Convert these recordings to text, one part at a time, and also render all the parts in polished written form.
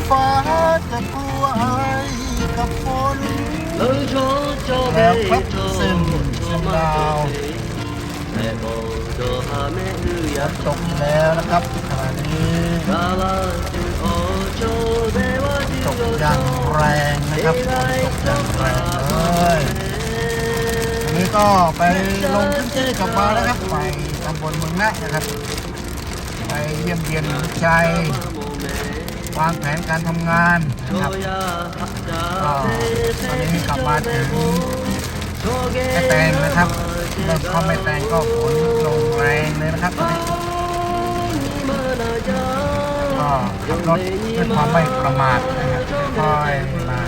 ฟ้าจะกลัวอะไรกับฝนแล้วครับเส้นดาวตกแล้วนะครับขณะนี้ตกอย่างแรงนะครับตกอย่างแรงเลยอันนี้ก็ไปลงพื้นที่กลับมาแล้วครับไปตำบลเมืองนะนะครับไปเยี่ยมเยียนวิจัยวางแผนการทำงานนะครับก็ตอนนี้กลับมาถึงแม่แตงนะครับเริ่มเข้าแม่แตงก็ฝนลงแรงเลยนะครับตอนนี้ก็ขับรถด้วยความไม่ประมาทนะครับค่อยๆมา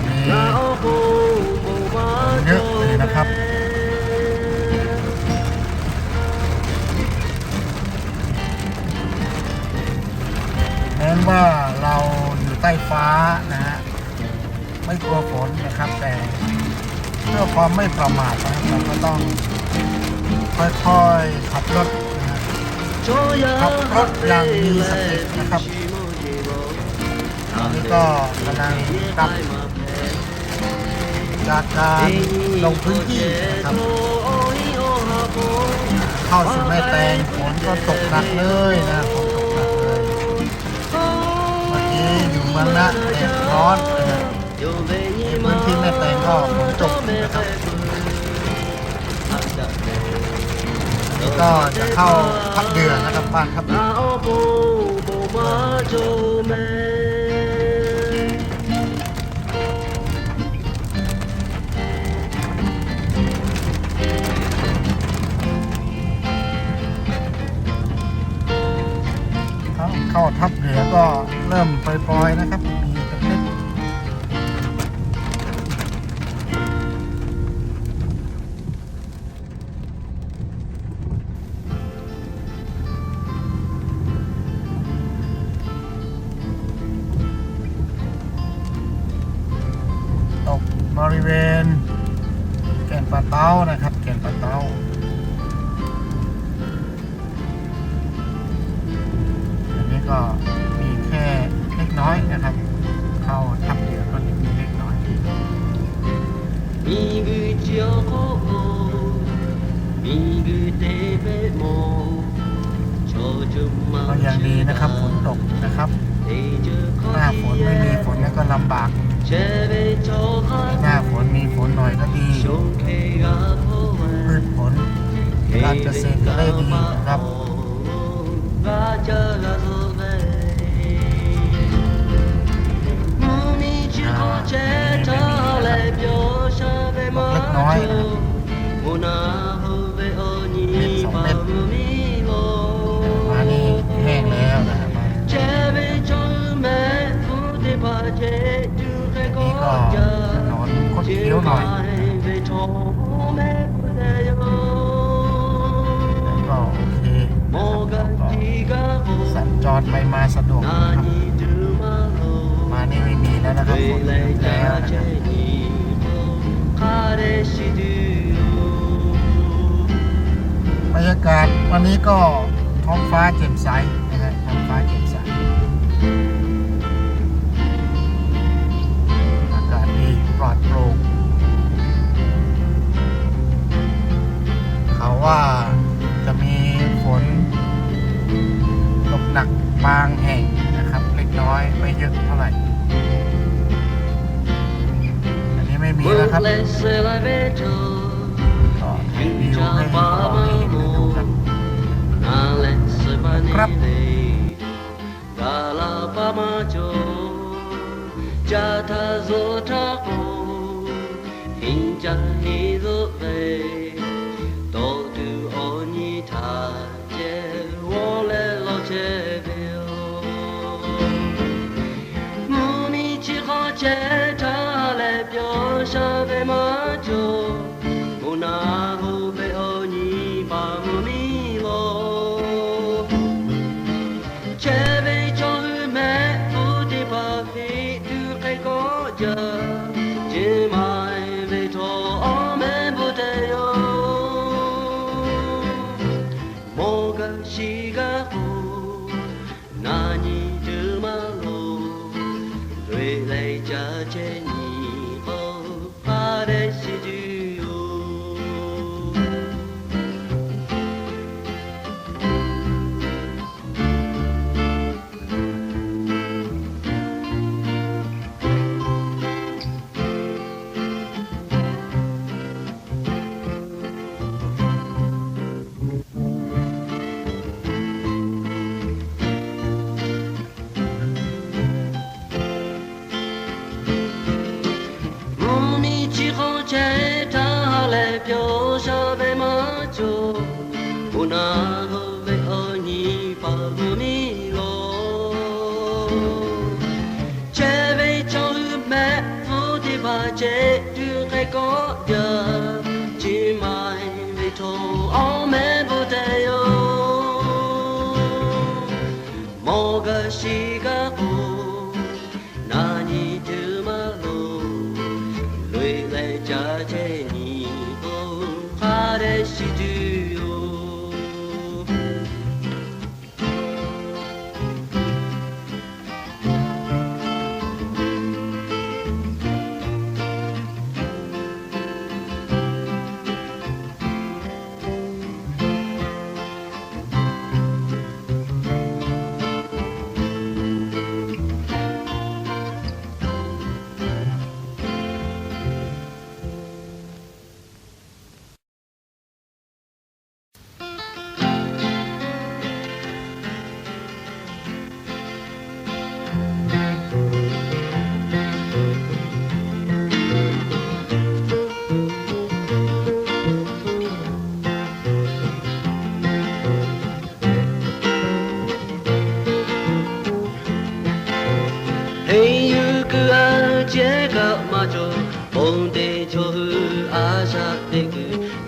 มีเยอะเลยนะครับแม้ว่าเราอยู่ใต้ฟ้านะฮะไม่กลัวฝนนะครับแต่เพื่อความไม่ประมาทนะเราก็ต้องค่อยๆขับรถนะขับรถอย่างมีสตินะครับตอนนี้ก็กำลังกลับจากการลงพื้นที่นะครับเข้าสู่แม่แตงฝนก็ตกหนักเลยนะฝนตกหนักเลยเมื่อกี้อยู่เมืองนะแดดร้อนนะพื้นที่แม่แตงก็ฝนตกนะครับนี่ก็จะเข้าทับเดือนะครับบ้านทับเดือเข้าทับเรือก็เริ่มปล่อยๆนะครับมีเล็กตกบริเวณแก่นปะเต้านะครับแก่นปะเต้าก็มีแค่เล็กน้อยนะครับเข้าทับเรือก็มีเล็กน้อยก็ยังดีนะครับฝนตกนะครับหน้าฝนไม่มีฝนแล้วก็ลำบากหน้าฝนมีฝนหน่อยก็ดีพืชผลการเกษตรก็ได้ดีนะครับเล็กน้อยเม็ด2 เม็ดมานี่แห้งแล้วนะครับนี่ก็ถนนคดเคี้ยวหน่อยก็โอเคสัญจรไปมาสะดวกนะครับมานี่ไม่มีแล้วนะครับฝนแล้วนะครับบรรยากาศวันนี้ก็ท้องฟ้าแจ่มใสนะครับท้องฟ้าแจ่มใสอากาศดีปลอดโปร่งเขาว่าจะมีฝนตกหนักบางแห่งนะครับเล็กน้อยไม่เยอะเท่าไหร่อันนี้ไม่มีแล้วครับก็ถ่ายวิวให้พ่อให้เห็นดูกันครับมもがしがほ那你这么路对来家见你哦怕的喜剧哟飘下白马脚，不那后为何你把路迷路？这位教育没福的把这对海高的，只买为头傲没不得哟，某个西个湖，那你就马路，累来家这你。しduよ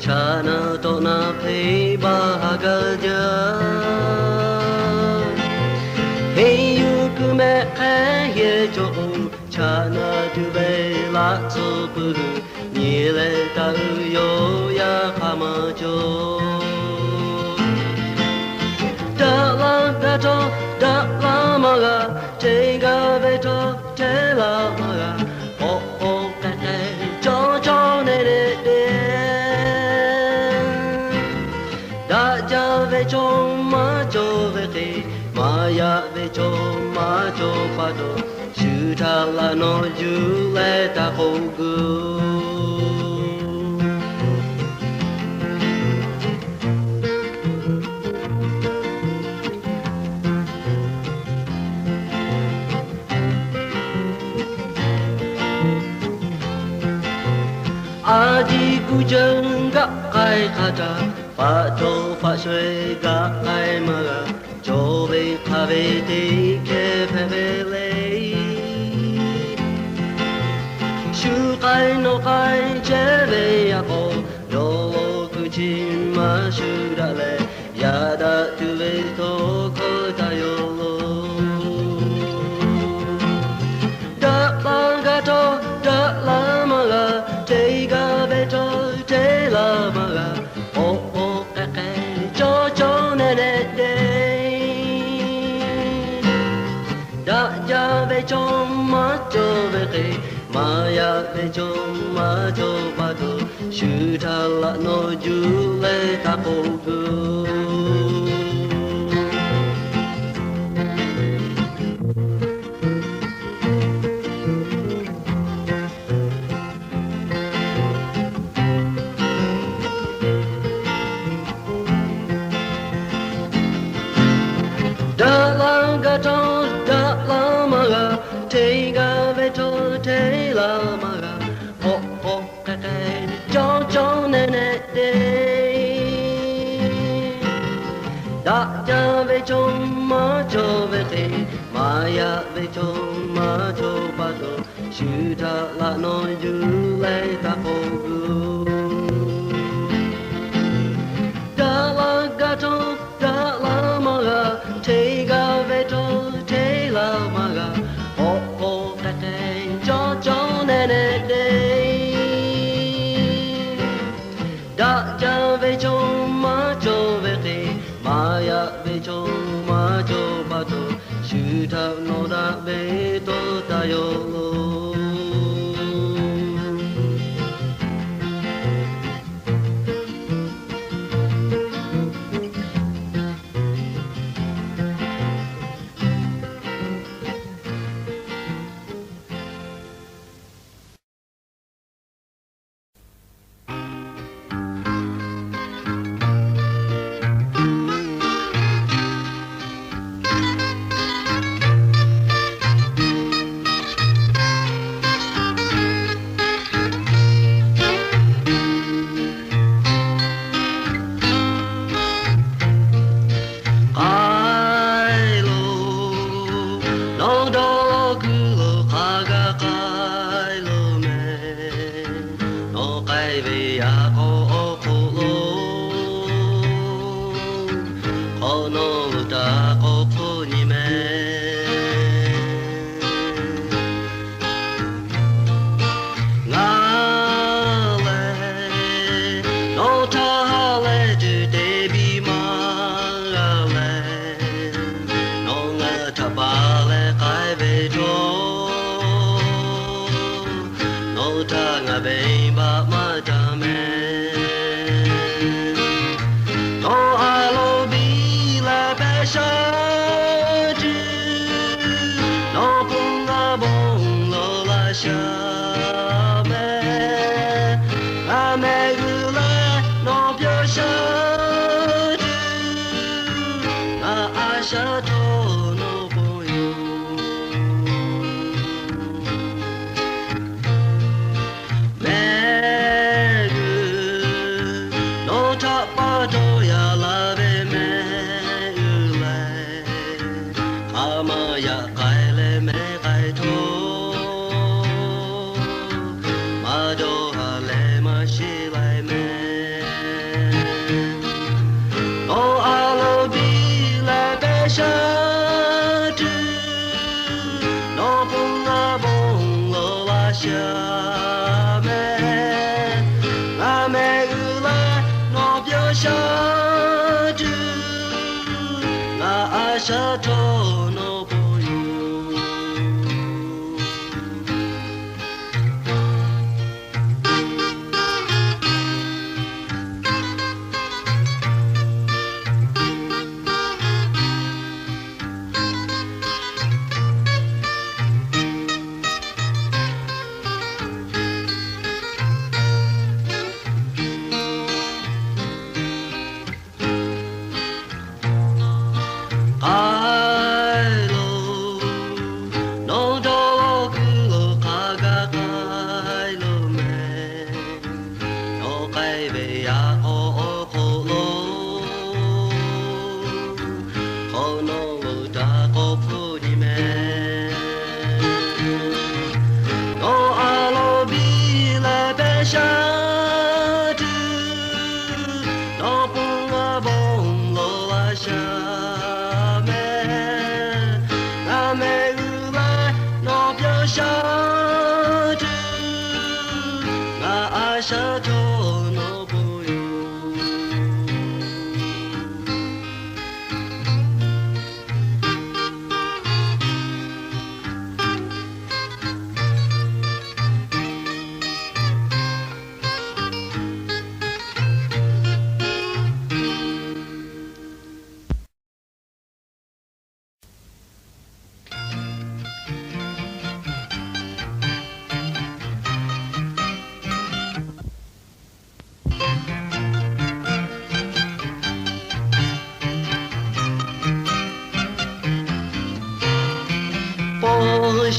Chana to na pei ba ga ja Hey you kume ye jo chana tu be la so pu ni le ta yo ya kama jo Da la ga to da la ma ga te ga be to te la ma ga o o ka ka jo jo ne de ve cho ma cho ve te ma ya ve cho ma cho pa do shu ta la no ju le ta ho gu a di ku jeng ga kai kha Phá trâu phá xuê gã ai mà gã Chô bê khá bê tê kê phê bê lê Shú khai nô khai chê bê yá cô Yô lô cứ chìm mà shú đá lê Yá đá tù bê tô khô ta yô lô Đá la gã trô đá la mà gã Tê gã bê trô tê la mà gã Ya ve cho ma cho ve ke ma ya ve cho ma cho ba do shu ta la no ju le ta po gu Da la ga to da la ma ga te ga ve to te la ma ga ho ho ka ka cho cho ne ne de da ja ve cho ma cho ve te ma ya ve cho ma cho pa do shu ta la no ju le ta po gu da la ga to da la ma ga te ga ve to te la ma ga ho ho ka ka cho cho ne ne de da ja ve cho ma cho ve te ma မာယာဘေချုံမာချိုပါတော့ရှူထောင်နောတာဘေတော်တယော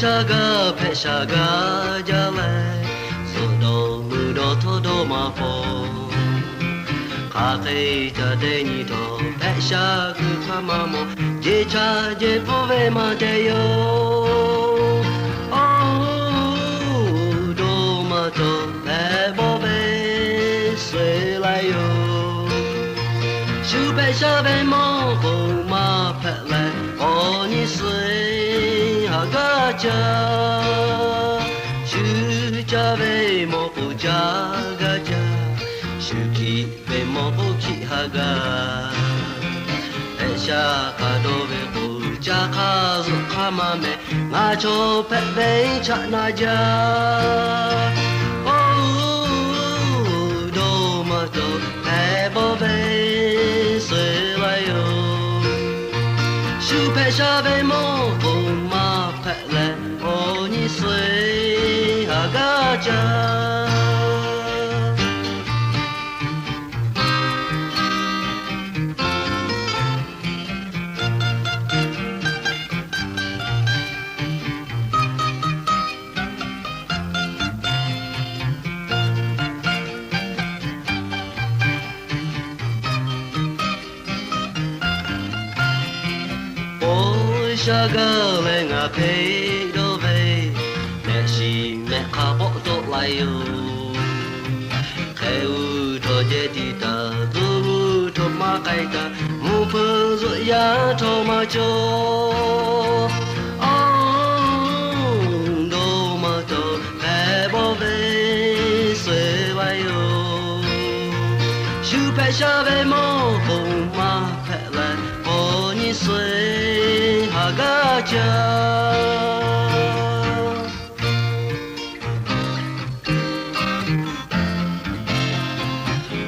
ရှာကဖက်ရှာကကြလဲဆိုတော့လူတော်ထိုးတော်မှာပေါ်ခါသိတဲ့ညီတော်ဖက်ရှာကူခမမောကြေချာကြေပိုးပဲမတဲ့ယောအော်တော်မတော်ပဲဘောပဲဆွေလိုက်ယောရှူဖက်ရှာပဲမောဘုံမဖက်လဲအော်ညီဆွေgaja shuja ve mo puja gaja shuki ve mo puki haga 下卡多维古加卡祖卡玛梅，我就拍贝查那家。哦，多么多拍宝贝随来哟，手拍下贝莫不马拍来，哦你随阿嘎家。下个来我陪着呗，没事没卡不都来哟。开乌托杰地达，都托马盖达，木盆子呀托马脚。哦，多么多开宝贝随来哟，手拍下贝莫红马拍来，哦你随。嘎家，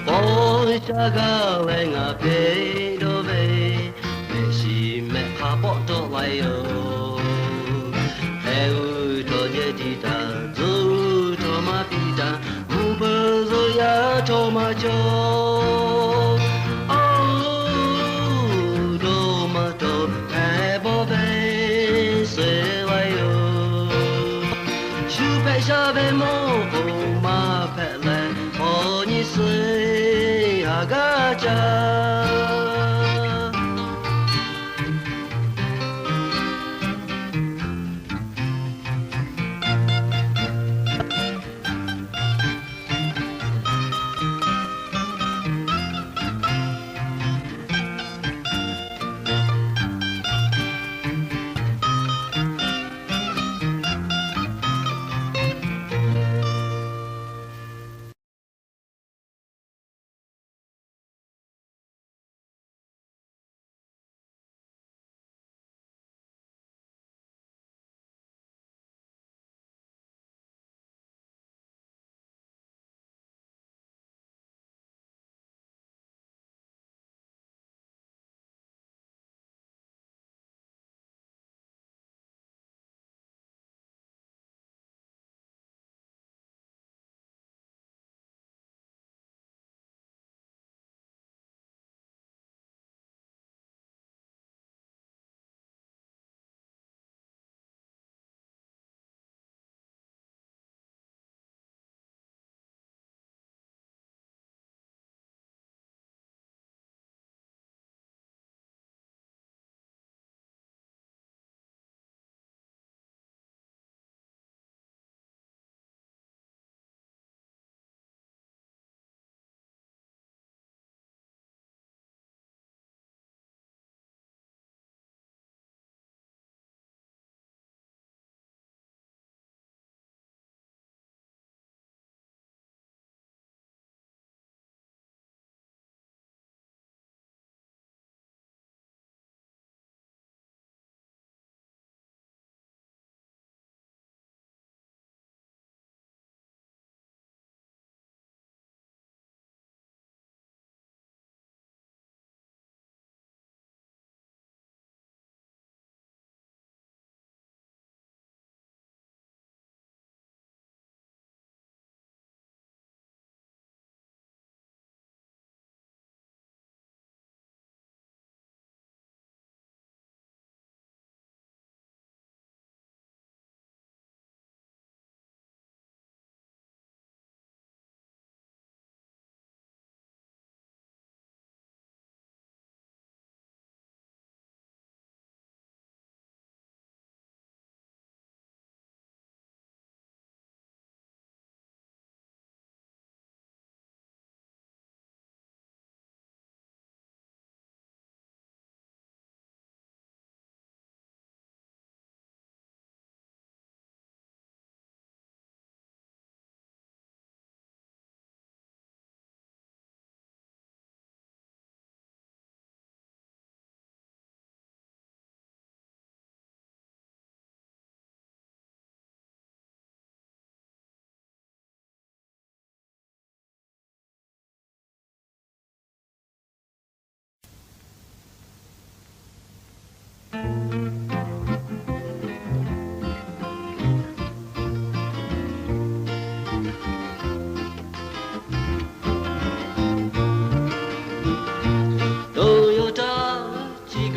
我下个来我陪着呗，没事没卡不都来哟，还有多些地达，走多马皮达，木盆子呀多马脚。下贝莫红马拍来，哦你随阿嘎家。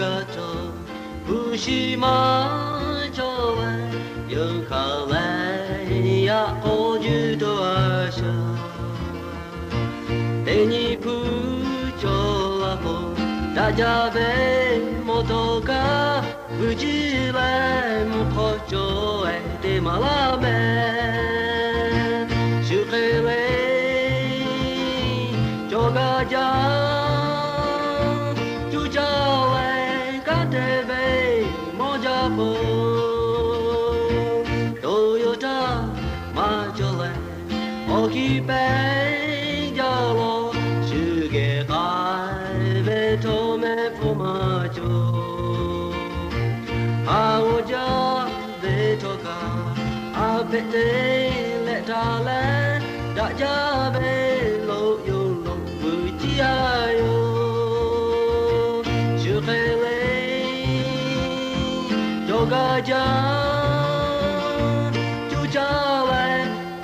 がと福島町へ行かれやおじとあしゃ手にプーチョラポダジャベ元が無事来もこちょえてまらめしゅけれちょがじゃちゅちゃえかてべもじゃぽトヨタまちょれおきべじゃろしゅげかいべとめぽまちょAoja betoka apete letale daja belo yolo bujiayo shukele jogaja chujawe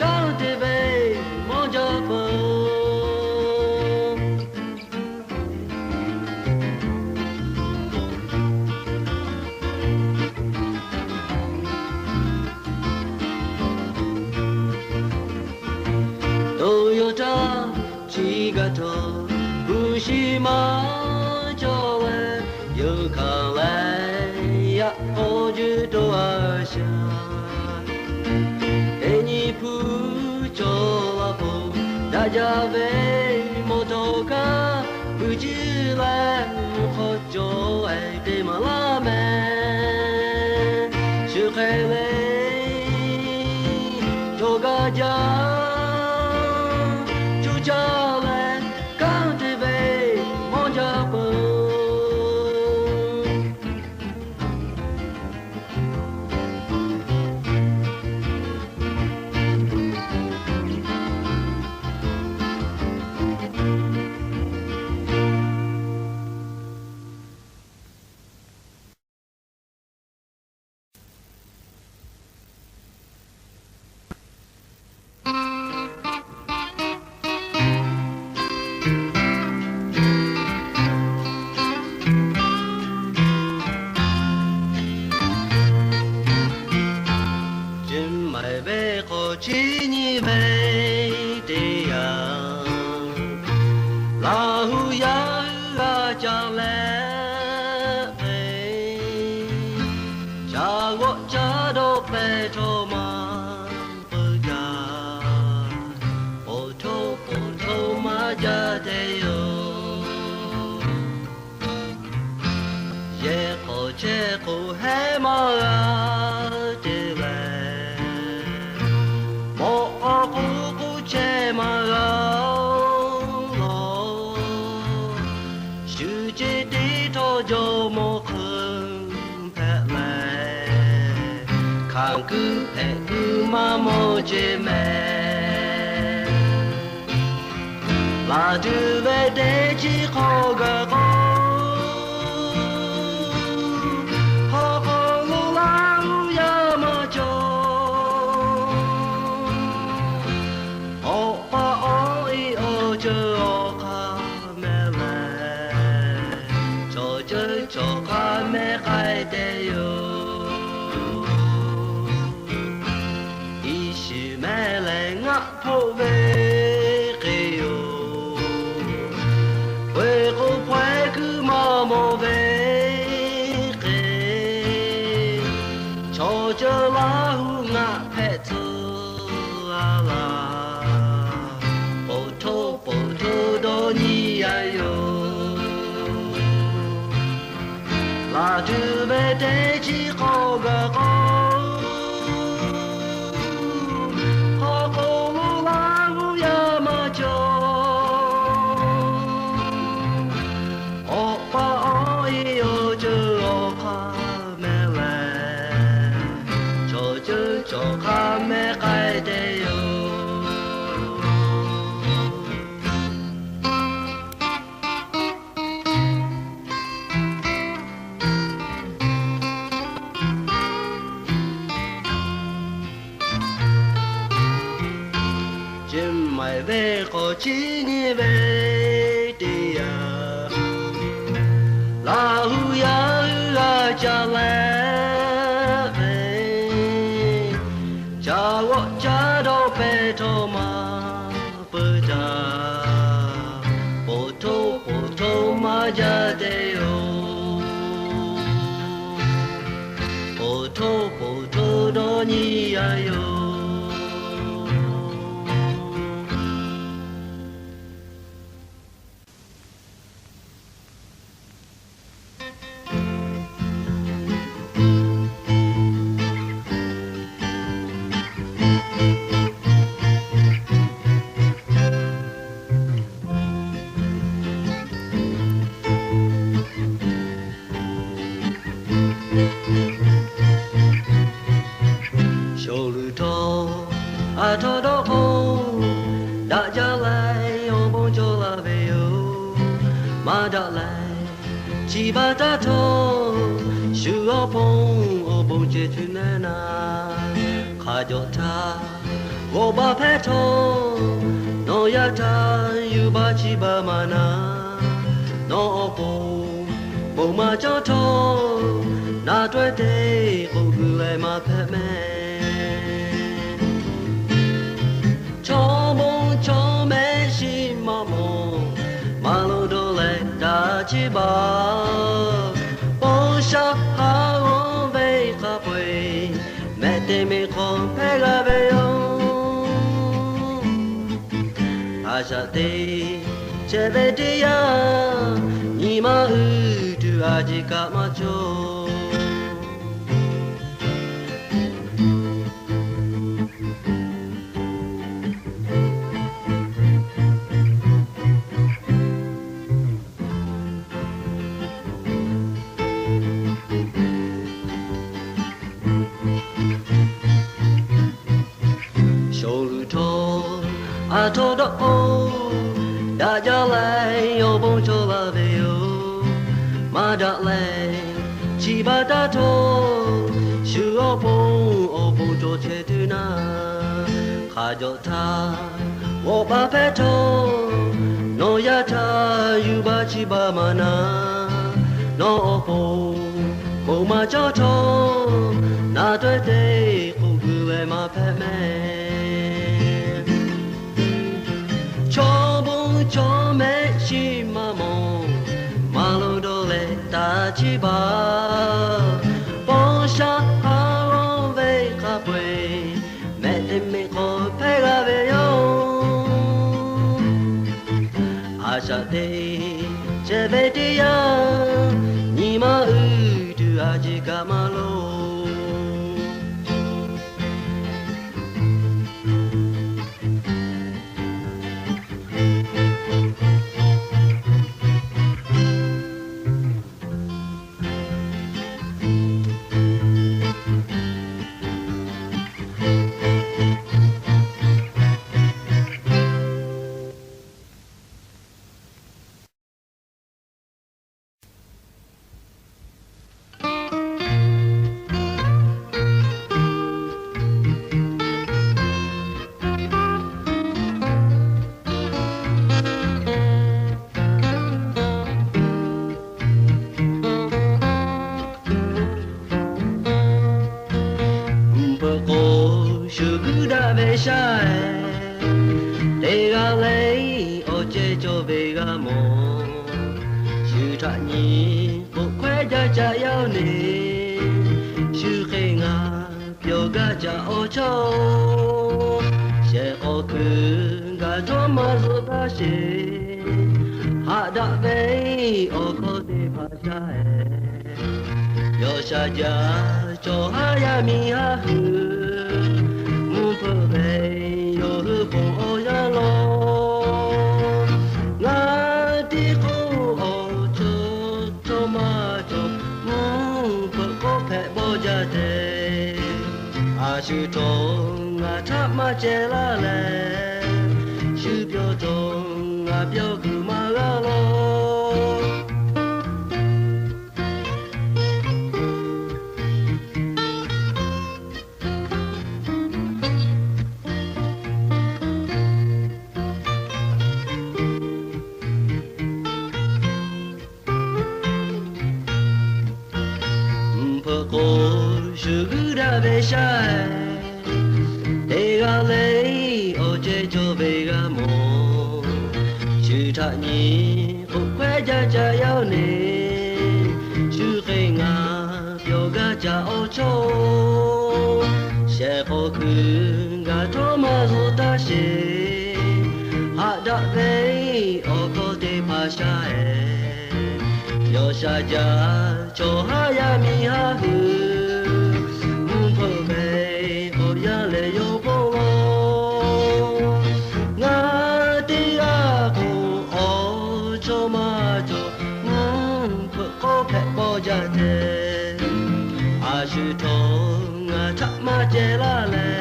kaltebe mojapo Toyota ちがと福島町へ行かれやおじとあしゃえにぷちょらぽだじゃべもとかうじらもこちょえてまらめしゅけれちょがじゃJale cultivate Mojapo Chini ve de ya la hu ya cha le cha wo cha do pe to ma pu ja po to ma ja de yo ye ko che ko he ma de che ma lo shu che ti to jo mo khun phe le khang ku phe ku ma mo che me la du ve de chi kho ga ko po ve ke yo we ko phai ku ma mo ve ke cho cho la hu nga phe tu la po to do ni ya yo la tu ve de chi ko ga ko mai về có chi ni về đi à la hu ya cha lẽ về cha vợ cha đâu bé thô mà bơ cha bộ thô mà cha đề ô bộ thô đó nhỉ ai ô. Thọ đó ô đã trở lại ô bông cho là về ô mà đã lại chỉ ba ta thô sự ô bông chết thuyền na khai cho ta ô ba phép thô nó ya ta yêu ba chỉ ba mà na nó ô bông mà cho thô na tuổi tê ô gửi lại mà phép mẹ cho mẹ si mà lo đồ lệ đã chỉ ba bông sa hà ông về cà phê mẹ tê mẹ con phải là về ông sa tê chế về đi à nhị mà tu chỉ cả mà cho thô đó ô đã trở lại ô bông cho là về ô mà đã lại chỉ ba ta thô sự ô bông cho chế thứ na khai cho ta ô ba phép thô nó ya ta yêu ba chỉ ba mà na nó ô bông mà cho thô na tuổi tê không cứ về mà phép mẹ cho mẹ chi mà lo đồ lệ ta chỉ ba bông sa hà ông về cà phê mẹ em mẹ con phải là về ông sa tê chế về đi à nhị mà tu chỉ cả mà lo saja cho haya mi ha hu mu pho ve yo hu po o ya lo nga ti ko o cho ma cho mu pho ko phe bo ja de a shu to nga tha ma che la le shu pyo to nga pyo ku ma ga lo 破过是个大悲伤，这个泪我这就被个梦，是他你不快家家要你，是黑暗表个家欧洲，写好去个他妈做大事，哈达被我搞得怕啥哎。yo saja chohaya mihahu mumpobe hoya le yo polo ngati aku o chomajo mumpo ko phe po ja de ashu to nga thama je la le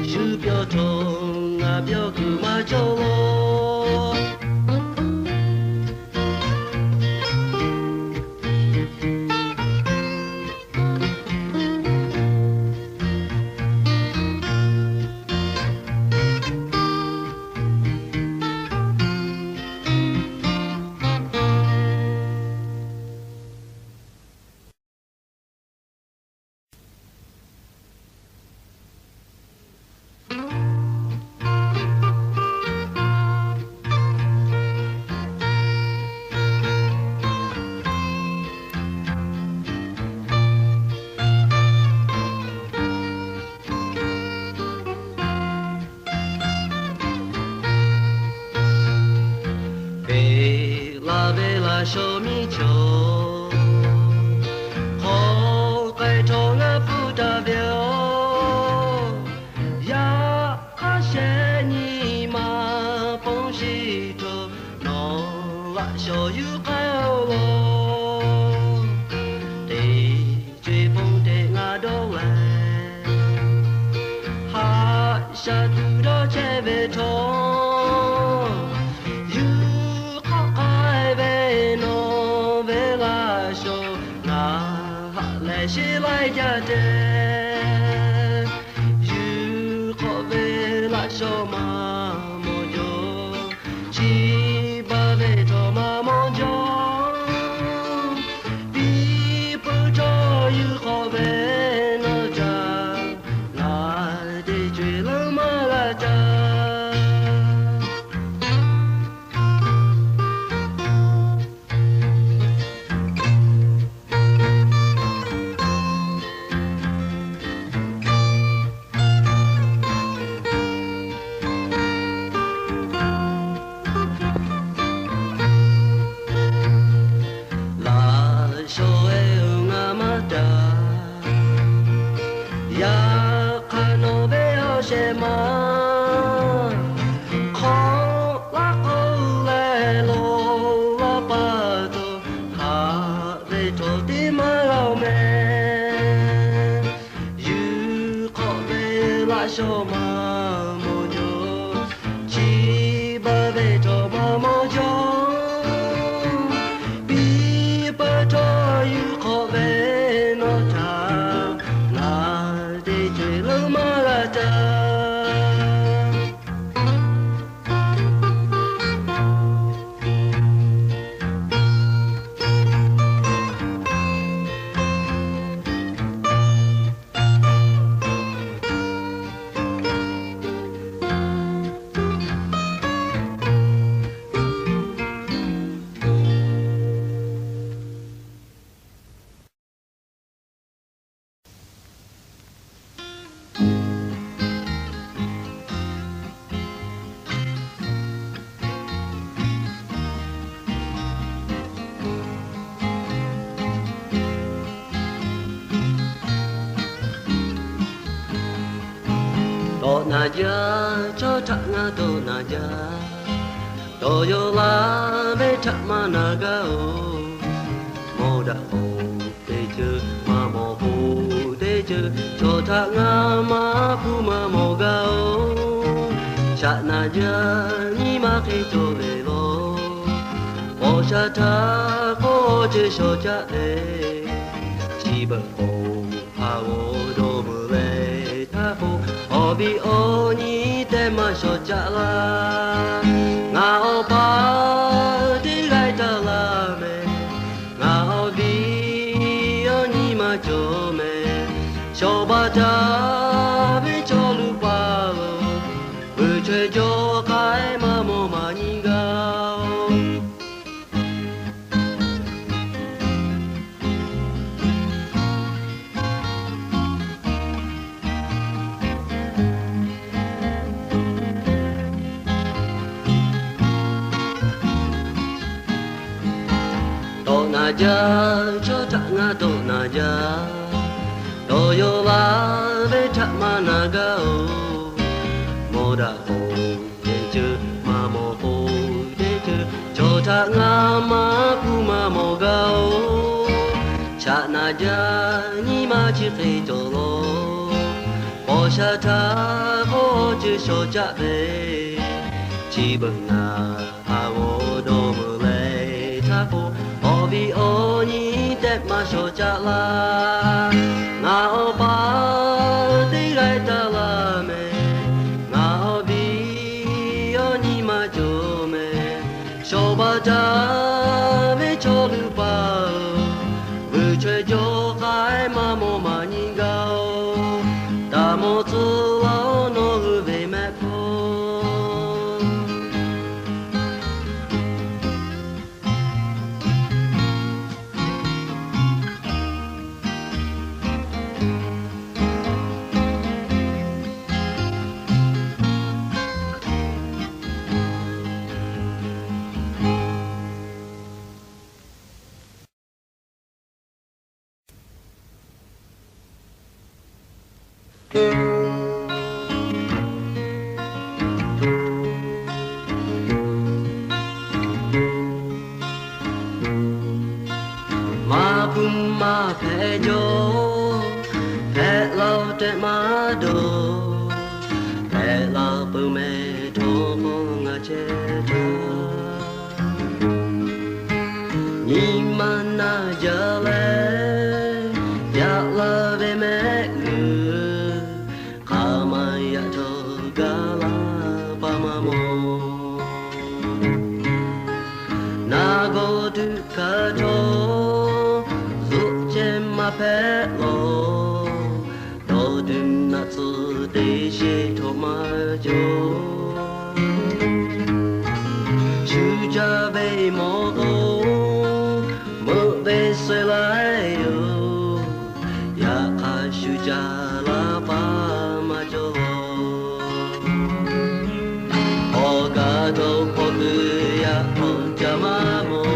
shu pyo to nga pyo ku ma cho lo Vela show me cho Ho kai to nga puta veo Ya a she ni ma pong shi to No la show you kai lo Te chui pong te nga do le Ha sha tu do che ve to she like ya de you khove la so ma mo jo chi ba ve to ma mo jo bi pu to you khove no ja la de jwe lo ma la ja show ma mo jo chi ba ve to ma mo jo bi ba to you kho ve no ta na de jwe lo ma la ta do na ja cho ta nga do na ja do yo la be ta ma na ga o mo da ho de chư ma mo pu de chư cho ta nga ma pu ma mo ga o cha na ja ni ma ke cho ve lo o cha ta ko je sho cha e chi ba ho ha wo do mu le ta ho Obi oni te ma so cha la nga o pa ti gai ta la me nga obi oni ကြချောတငါတော့နာကြတော်ရောပါပဲထမနာကောမောဒကိုတဲ့ချမမောကိုတဲ့ချချောတငါမကူမမောကောချနာကြညီမချစ်ဖေးတော်လို့ပေါ်ရှာတာဘောချေလျှော်ကြပဲကြည်ပနာအာဝတော်မလဲထားဖို့အော်ဘီအော်ညီတက်မလျှော်ကြလားငါအော်ပါသိလိုက်တာလားမဲငါအော်ဘီအော်ညီမကြိုမဲလျှော်ပါတာမဲချောလူပါဝေချွေကြောခိုင်မမောမညီကောတာမောသူအော်နိုဝေမဲဖို့မာပူမာဖဲကြောဖဲလောက်တဲ့မာတို့ဖဲလောက်ပုံမဲ့တော်ဘောငါချဲတော်ညီမနာကြလဲရလာပဲမဲ့လူခါမရတော့ကလာပါမမောနာကိုတုခါတော်မဖဲလို့တော်ဒင်းနာသူတေရှိထောမကြိုချူကြပဲမောကိုမပဲဆွေလိုက်ယောရာခါရှူကြလာပါမကြိုဟောကတော့ပေါ်သူရဟောကြမှာမော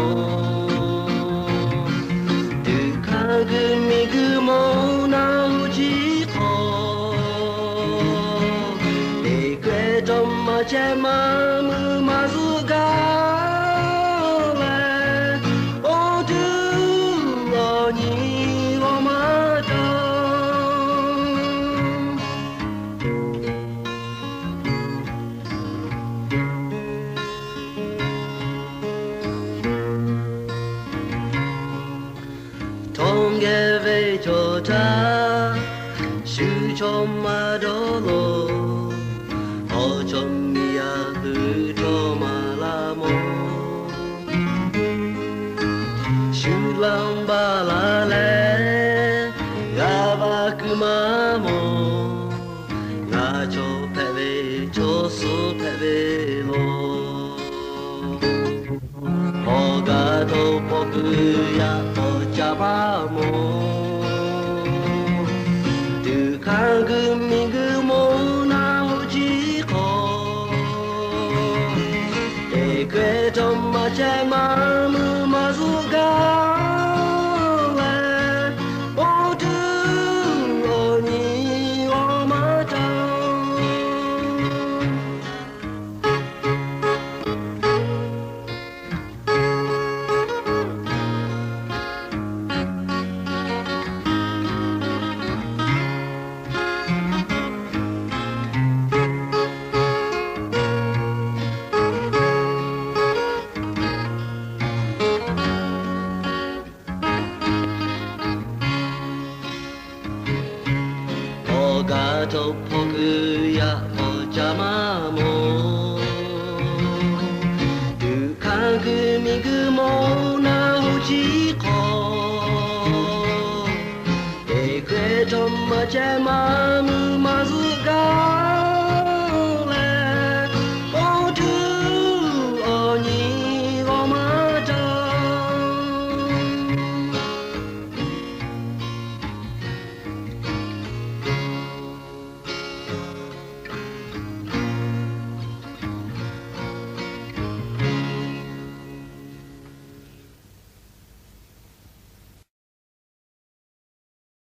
mi gu mo na hu ji kho de kwe dom ma che ma mu ma su ga le o du lo ni lo ma do Tong ge ve cho ta shu cho ma do lo o cho mi ya hu cho ma la mo shu lang ba la le ga ba ku ma mo ga cho phe ve cho su phe ve lo o ga to po ku ya o cha ba mo du khang gu mi gu mo na ho ji kho de kwe tom ma cha ma mu ma su ga le o du o ni o ma ta ga to po ku ya o cha ma mo du khang gu mi gu mo na ho ji kho de kwe tom ma cha ma mu ma su ga